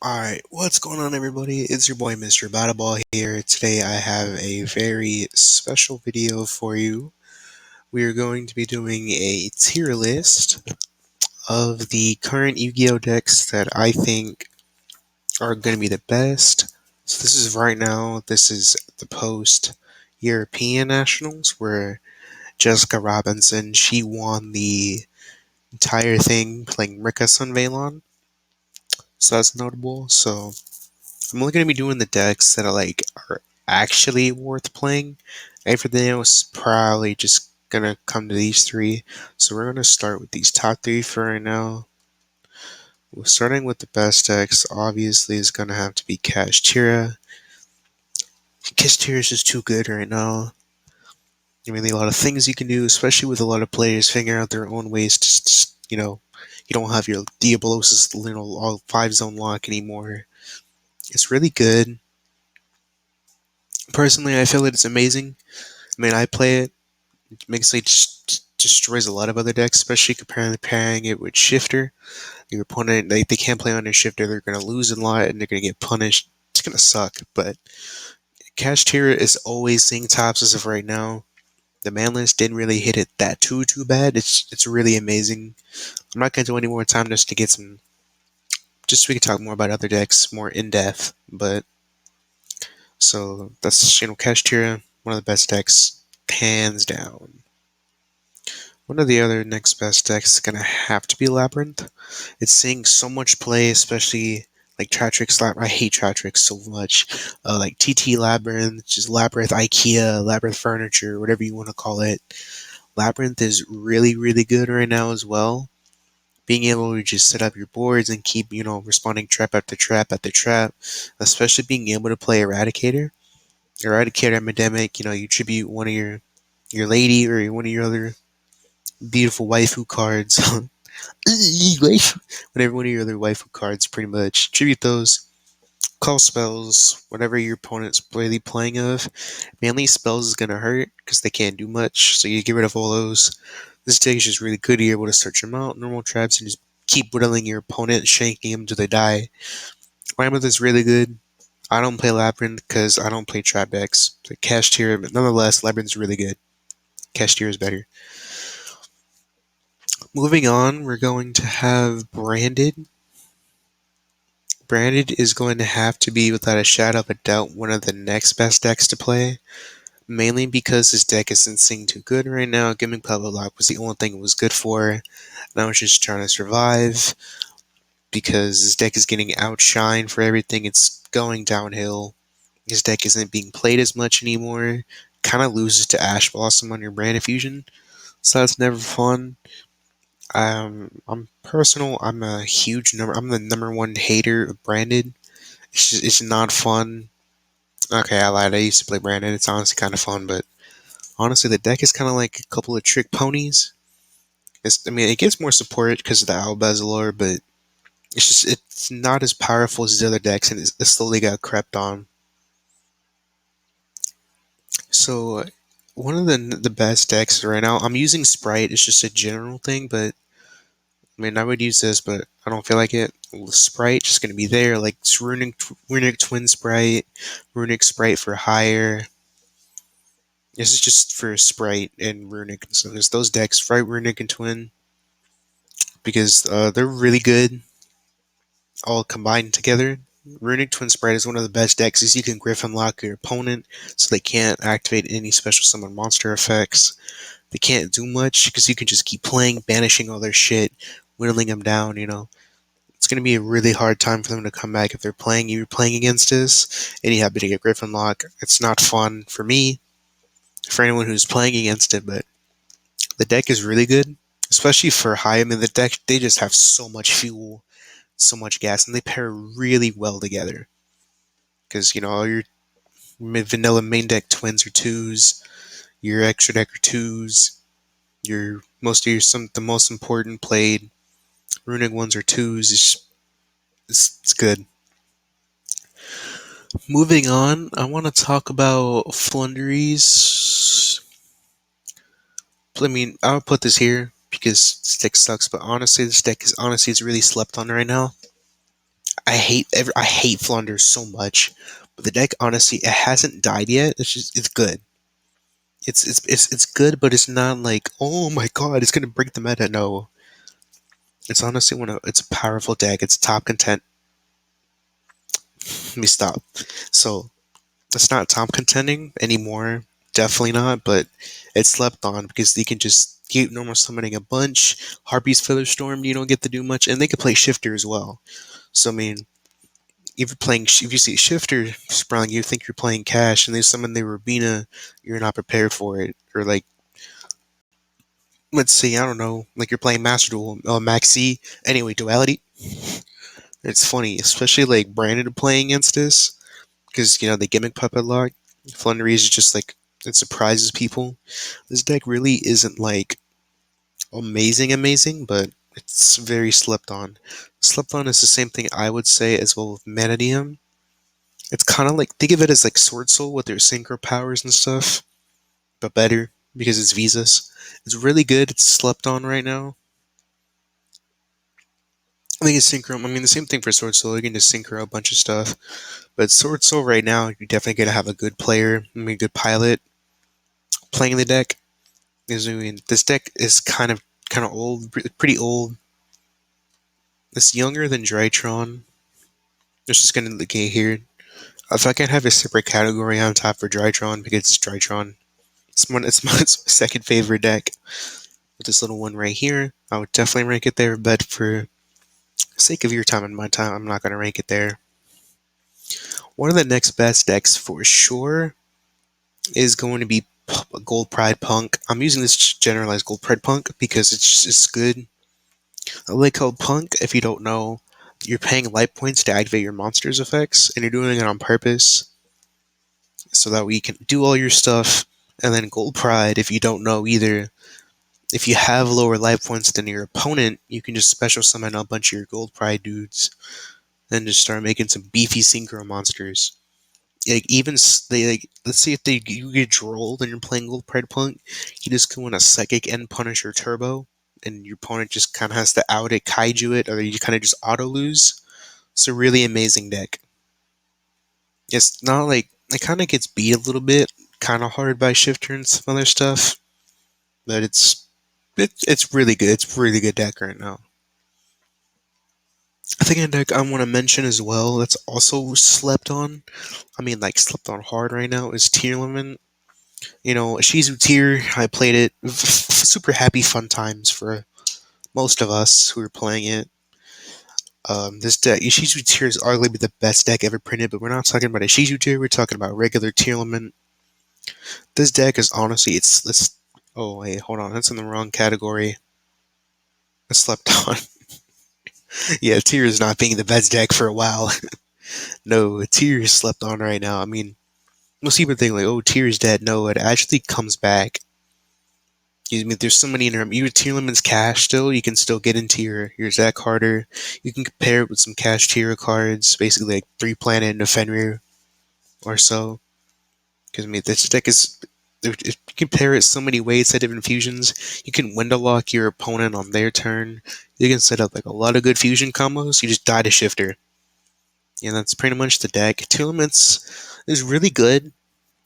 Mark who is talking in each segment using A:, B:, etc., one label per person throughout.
A: Alright, what's going on, everybody? It's your boy Mr. Battleball here. Today I have a very special video for you. We are going to be doing a tier list of the current Yu-Gi-Oh decks that I think are going to be the best. So this is right now, this is the post-European Nationals where Jessica Robinson, she won the entire thing playing Rika Sunvalon. So that's notable. So I'm only gonna be doing the decks that are actually worth playing. Everything else probably just gonna come to these three. So we're gonna start with these top three for right now. We're starting with the best decks. Obviously, is gonna have to be Kashtira. Kashtira is just too good right now. I mean, a lot of things you can do, especially with a lot of players figuring out their own ways to, you don't have your Diablosis, all 5 zone lock anymore. It's really good. Personally, I feel that it's amazing. I mean, I play it. It makes it destroys a lot of other decks, especially pairing it with Shifter. Your opponent, they can't play on their Shifter. They're going to lose a lot and they're going to get punished. It's going to suck. But Cash Tira is always seeing tops as of right now. The man list didn't really hit it that too bad. It's really amazing. I'm not going to do any more time just to get some. Just so we can talk more about other decks more in depth. But so that's Cash Tira, one of the best decks, hands down. One of the other next best decks is gonna have to be Labyrinth. It's seeing so much play, especially like Tratrix Labyrinth. I hate Tratrix so much. Like TT Labyrinth, just Labyrinth IKEA, Labyrinth Furniture, whatever you want to call it. Labyrinth is really good right now as well. Being able to just set up your boards and keep, responding trap after trap after trap, especially being able to play Eradicator. Eradicator Epidemic, you tribute one of your lady or one of your other beautiful waifu cards. Whenever one of your other waifu cards, pretty much tribute those. Call spells, whatever your opponent's really playing of. Mainly spells is gonna hurt because they can't do much, so you get rid of all those. This deck is just really good. You're able to search them out, normal traps, and just keep whittling your opponent, shanking them till they die. Labyrinth is really good. I don't play Labyrinth because I don't play trap decks. So Cash Tier, but nonetheless, Labyrinth's really good. Cash Tier is better. Moving on, we're going to have Branded. Branded is going to have to be, without a shadow of a doubt, one of the next best decks to play. Mainly because his deck isn't seeing too good right now. Gimmick Puzzle Lock was the only thing it was good for. And I was just trying to survive because his deck is getting outshined for everything. It's going downhill. His deck isn't being played as much anymore. Kind of loses to Ash Blossom on your Brand Fusion. So that's never fun. I'm personal. I'm a huge number. I'm the number one hater of Branded. It's not fun. Okay, I lied. I used to play Branded. It's honestly kind of fun, but honestly, the deck is kind of like a couple of trick ponies. I mean, it gets more support because of the Albezelor, but it's not as powerful as the other decks, and it slowly got crept on. So, one of the best decks right now, I'm using Sprite. It's just a general thing, but I mean, I would use this, but I don't feel like it. Sprite just gonna be there, like it's Runic Twin Sprite, Runic Sprite for higher. This is just for Sprite and Runic, so there's those decks, Sprite, Runic, and Twin, because they're really good, all combined together. Runic Twin Sprite is one of the best decks, as you can Griffin lock your opponent, so they can't activate any special summon monster effects. They can't do much because you can just keep playing, banishing all their shit, whittling them down. It's going to be a really hard time for them to come back if you're playing against us, and you happen to get Griffin Lock. It's not fun for me, for anyone who's playing against it, but the deck is really good, especially for high. I mean, the deck, they just have so much fuel, so much gas, and they pair really well together. Because, all your vanilla main deck twins are twos, your extra deck are twos, the most important played runic ones are twos. It's good. Moving on, I want to talk about Flunderies. I mean, I would put this here because this deck sucks, but honestly, this deck is really slept on right now. I hate Flanders so much, but the deck honestly it hasn't died yet. It's good. It's good, but it's not like oh my god, it's gonna break the meta. No, it's honestly it's a powerful deck. It's top content. Let me stop. So it's not top contending anymore. Definitely not, but it's slept on because they can just keep normal summoning a bunch. Harpy's Feather Storm, you don't get to do much, and they can play Shifter as well. So I mean, if you see Shifter sprung, you think you're playing Cash, and they summon the Rubina, you're not prepared for it. Or like, let's see, I don't know, like you're playing Master Duel, Maxi. Anyway, Duality. It's funny, especially like Brandon playing against this, because they gimmick puppet lock. Flundery is just like it surprises people. This deck really isn't like amazing, but it's very slept on. Slept on is the same thing I would say as well with Manadium. It's kind of like think of it as like Sword Soul with their synchro powers and stuff, but better because it's Visas. It's really good. It's slept on right now. I think it's synchro. I mean, the same thing for Sword Soul. You can just synchro a bunch of stuff, but Sword Soul right now, you're definitely gonna have a good player. I mean, a good pilot playing the deck. Because I mean, this deck is kind of old, pretty old. It's younger than Drytron. It's just gonna look here. If I can have a separate category on top for Drytron because it's Drytron. It's my second favorite deck. With this little one right here, I would definitely rank it there. But for sake of your time and my time, I'm not gonna rank it there. One of the next best decks for sure is going to be Gold Pride Punk. I'm using this generalized Gold Pride Punk because it's good. I like how Punk, if you don't know, you're paying life points to activate your monster's effects, and you're doing it on purpose so that we can do all your stuff. And then Gold Pride, if you don't know either, if you have lower life points than your opponent, you can just special summon a bunch of your Gold Pride dudes and just start making some beefy synchro monsters. Like even they like, let's say if you get drolled and you're playing Gold Pride Punk, you just go in a Psychic End Punisher Turbo, and your opponent just kind of has to out it, kaiju it, or you kind of just auto lose. It's a really amazing deck. It's not like it kind of gets beat a little bit, kind of hard by Shifter and some other stuff, but it's really good. It's a really good deck right now. I think a deck I want to mention as well that's also slept on. I mean, like slept on hard right now is Tierlist. Shizu Tier. I played it. Super happy, fun times for most of us who were playing it. This deck, Ishizu Tier is arguably the best deck ever printed, but we're not talking about Ishizu Tier. We're talking about regular Tierlist. This deck is honestly, it's. Oh wait, hold on, that's in the wrong category. I slept on. Yeah, Tier is not being the best deck for a while. No, Tier is slept on right now. I mean, most people think like, oh, Tier is dead. No, it actually comes back. I mean, there's so many in there. Even Tier Limit's cash still, you can still get into your Zack Harder. You can compare it with some cash tier cards, basically like 3 planet and a Fenrir or so. Because I mean, this deck is you can pair it so many ways to different fusions. You can window lock your opponent on their turn. You can set up like a lot of good fusion combos. You just die to Shifter. Yeah, that's pretty much the deck. Tier Limits is really good.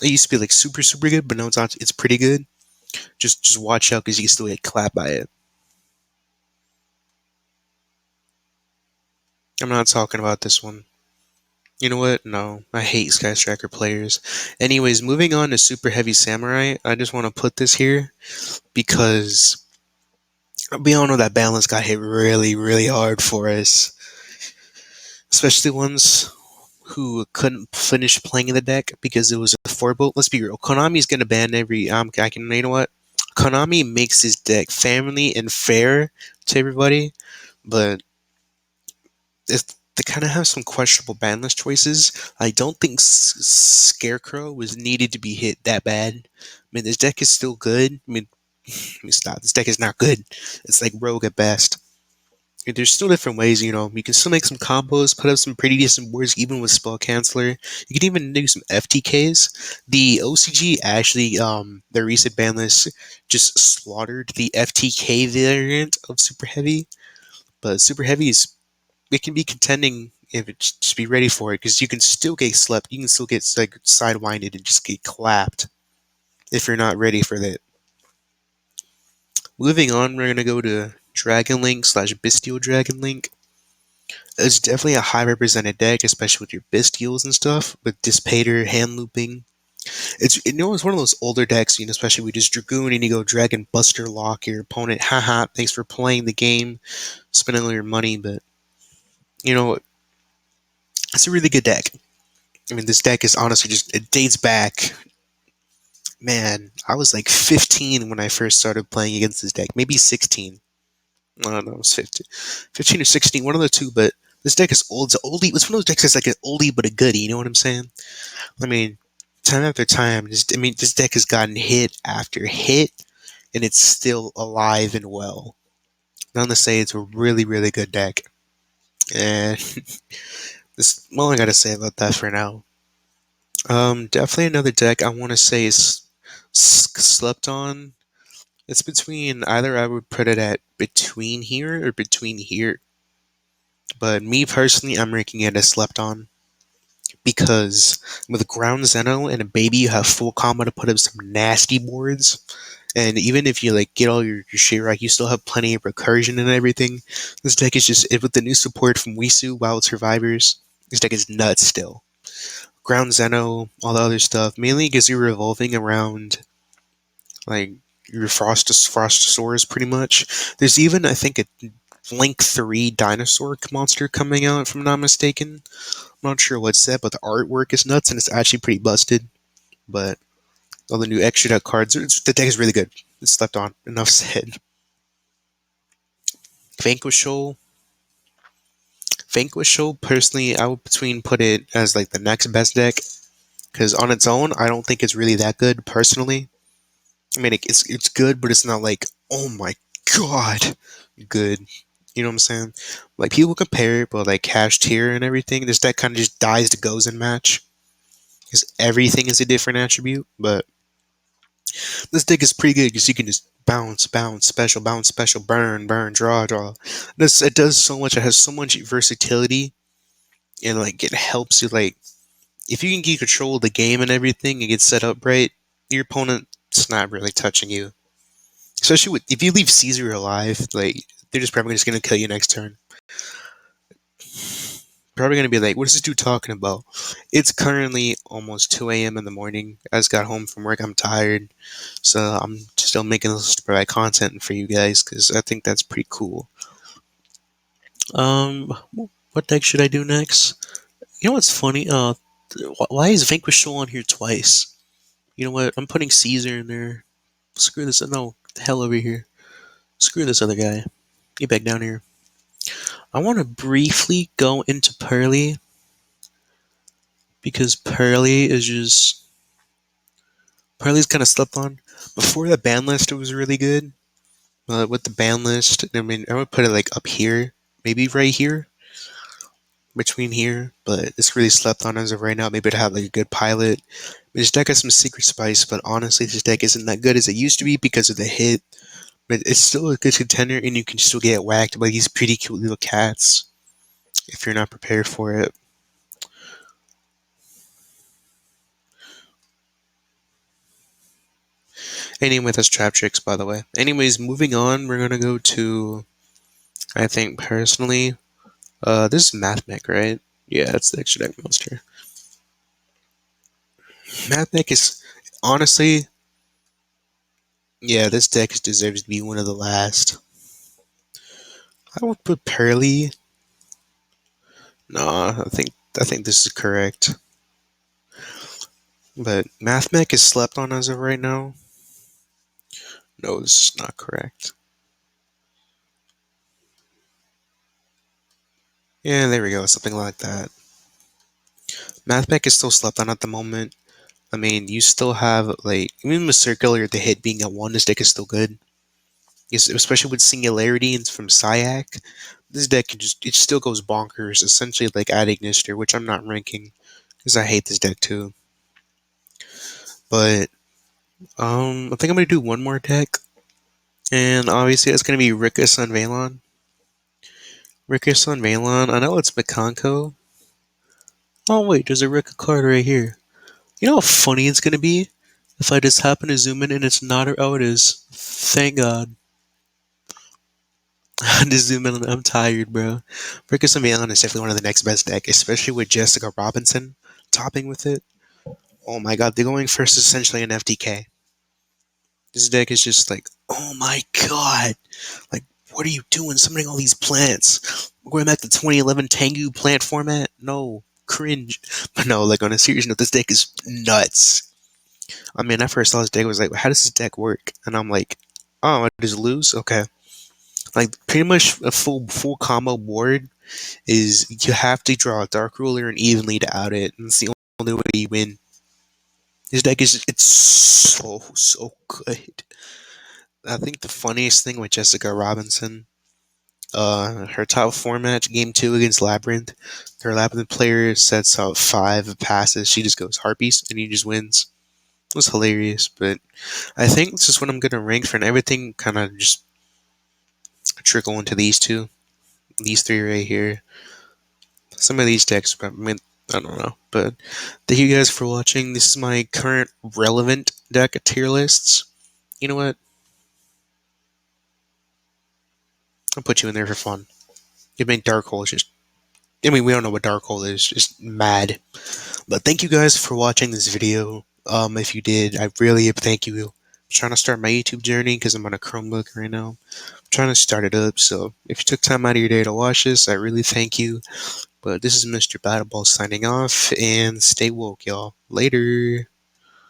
A: It used to be like super good, but now it's pretty good. Just watch out because you can still get clapped by it. I'm not talking about this one. You know what? No, I hate Sky Striker players. Anyways, moving on to Super Heavy Samurai, I just want to put this here because we all know that balance got hit really hard for us, especially ones who couldn't finish playing the deck because it was a 4 bolt. Let's be real, Konami's gonna ban every. I can. You know what? Konami makes his deck family and fair to everybody, but they kind of have some questionable ban list choices. I don't think Scarecrow was needed to be hit that bad. I mean, this deck is still good. I mean, let me stop. This deck is not good. It's like Rogue at best. There's still different ways, you can still make some combos, put up some pretty decent boards, even with Spell Canceller. You can even do some FTKs. The OCG actually, their recent ban list just slaughtered the FTK variant of Super Heavy, but Super Heavy it can be contending if it, just be ready for it because you can still get slept. You can still get like sidewinded and just get clapped if you're not ready for that. Moving on, we're gonna go to Dragon Link slash Bestial Dragon Link. It's definitely a high represented deck, especially with your Bestials and stuff, with Dispater, hand looping. It's one of those older decks, especially with just Dragoon and you go Dragon Buster Lock your opponent. Haha, thanks for playing the game, spending all your money, but you know, it's a really good deck. I mean, this deck is honestly just, it dates back. Man, I was like 15 when I first started playing against this deck. Maybe 16. I don't know, it was 15. 15 or 16, one of the two, but this deck is old. It's an oldie. It's one of those decks that's like an oldie but a goodie, you know what I'm saying? I mean, time after time, this deck has gotten hit after hit, and it's still alive and well. I'm gonna say it's a really, really good deck. And that's all I gotta say about that for now. Definitely another deck I want to say is slept on. It's between either I would put it at between here or between here. But me personally, I'm ranking it as slept on because with ground Zeno and a baby, you have full combo to put up some nasty boards. And even if you like get all your shit right, you still have plenty of recursion and everything. This deck is just with the new support from Wisu, Wild Survivors. This deck is nuts still. Ground Zeno, all the other stuff, mainly because you're revolving around like your Frostosaurus pretty much. There's even I think a Link 3 dinosaur monster coming out, if I'm not mistaken. I'm not sure what's that, but the artwork is nuts and it's actually pretty busted. But all the new extra deck cards, the deck is really good. It's slept on. Enough said. Vanquish Shoal. Vanquish Shoal, personally, I would between put it as like the next best deck. Because on its own, I don't think it's really that good, personally. I mean, it's good, but it's not like, oh my god, good. You know what I'm saying? Like, people compare it, but like Cash Tier and everything, this deck kind of just dies to goes in match. Because everything is a different attribute, but this deck is pretty good because you can just bounce, special, burn, burn, draw. It does so much. It has so much versatility, and like it helps you. Like if you can get control of the game and everything, and get set up right, your opponent's not really touching you. Especially if you leave Caesar alive, like they're just probably just gonna kill you next turn. Probably gonna be like, what is this dude talking about? It's currently almost 2 a.m. in the morning. I just got home from work. I'm tired. So I'm still making this to provide content for you guys because I think that's pretty cool. Um, what deck should I do next? You know what's funny? Why is Vanquish still on here twice? You know what? I'm putting Caesar in there. Screw this. No, the hell over here. Screw this other guy. Get back down here. I want to briefly go into Pearly because Pearly's kind of slept on. Before the ban list, it was really good. With the ban list, I mean, I would put it like up here, maybe right here, between here. But it's really slept on as of right now. Maybe to have like a good pilot. This deck has some secret spice, but honestly, this deck isn't that good as it used to be because of the hit. But it's still a good contender, and you can still get whacked by these pretty cute little cats if you're not prepared for it. Anyway, that's Trap Tricks, by the way. Anyways, moving on, we're gonna go to, I think personally, this is Mathmech, right? Yeah, it's the extra deck monster. Mathmech is honestly, yeah, this deck deserves to be one of the last. I would put Pearly. Nah, I think this is correct. But Mathmech is slept on as of right now. No, this is not correct. Yeah, there we go, something like that. Mathmech is still slept on at the moment. I mean, you still have like even with circular, the hit being at one, this deck is still good. Yes, especially with singularity and from Syac, this deck it still goes bonkers. Essentially, like adding Ignister, which I'm not ranking because I hate this deck too. But I think I'm gonna do one more deck, and obviously it's gonna be Rickus and Valon. Rickus on Valon. I know it's Mikanko. Oh wait, there's a Ricka card right here. You know how funny it's gonna be if I just happen to zoom in and it's not. Oh, it is. Thank God. I just zoom in. I'm tired, bro. Rickus on Valon is definitely one of the next best deck, especially with Jessica Robinson topping with it. Oh my God, they're going first essentially an FTK. This deck is just like, oh my God. Like, what are you doing? Summoning all these plants. We're going back to 2011 Tengu plant format? No. Cringe. But no, like on a serious note, this deck is nuts. I mean, I first saw this deck, I was like, how does this deck work? And I'm like, oh, I just lose? Okay. Like, pretty much a full combo board is you have to draw a Dark Ruler and evenly to out it. And it's the only way you win. This deck is, it's so good. I think the funniest thing with Jessica Robinson, her top four match, game two against Labyrinth, her Labyrinth player sets out five passes. She just goes Harpies and he just wins. It was hilarious, but I think this is what I'm gonna rank for, and everything kind of just trickle into these two, these three right here. Some of these decks, I mean, I don't know, but thank you guys for watching. This is my current relevant deck tier lists. You know what? I'll put you in there for fun. You make Dark Hole is just. I mean, we don't know what Dark Hole is. Just mad. But thank you guys for watching this video. If you did, I really thank you. I'm trying to start my YouTube journey because I'm on a Chromebook right now. I'm trying to start it up. So if you took time out of your day to watch this, I really thank you. But this is Mr. Battleball signing off, and stay woke, y'all. Later.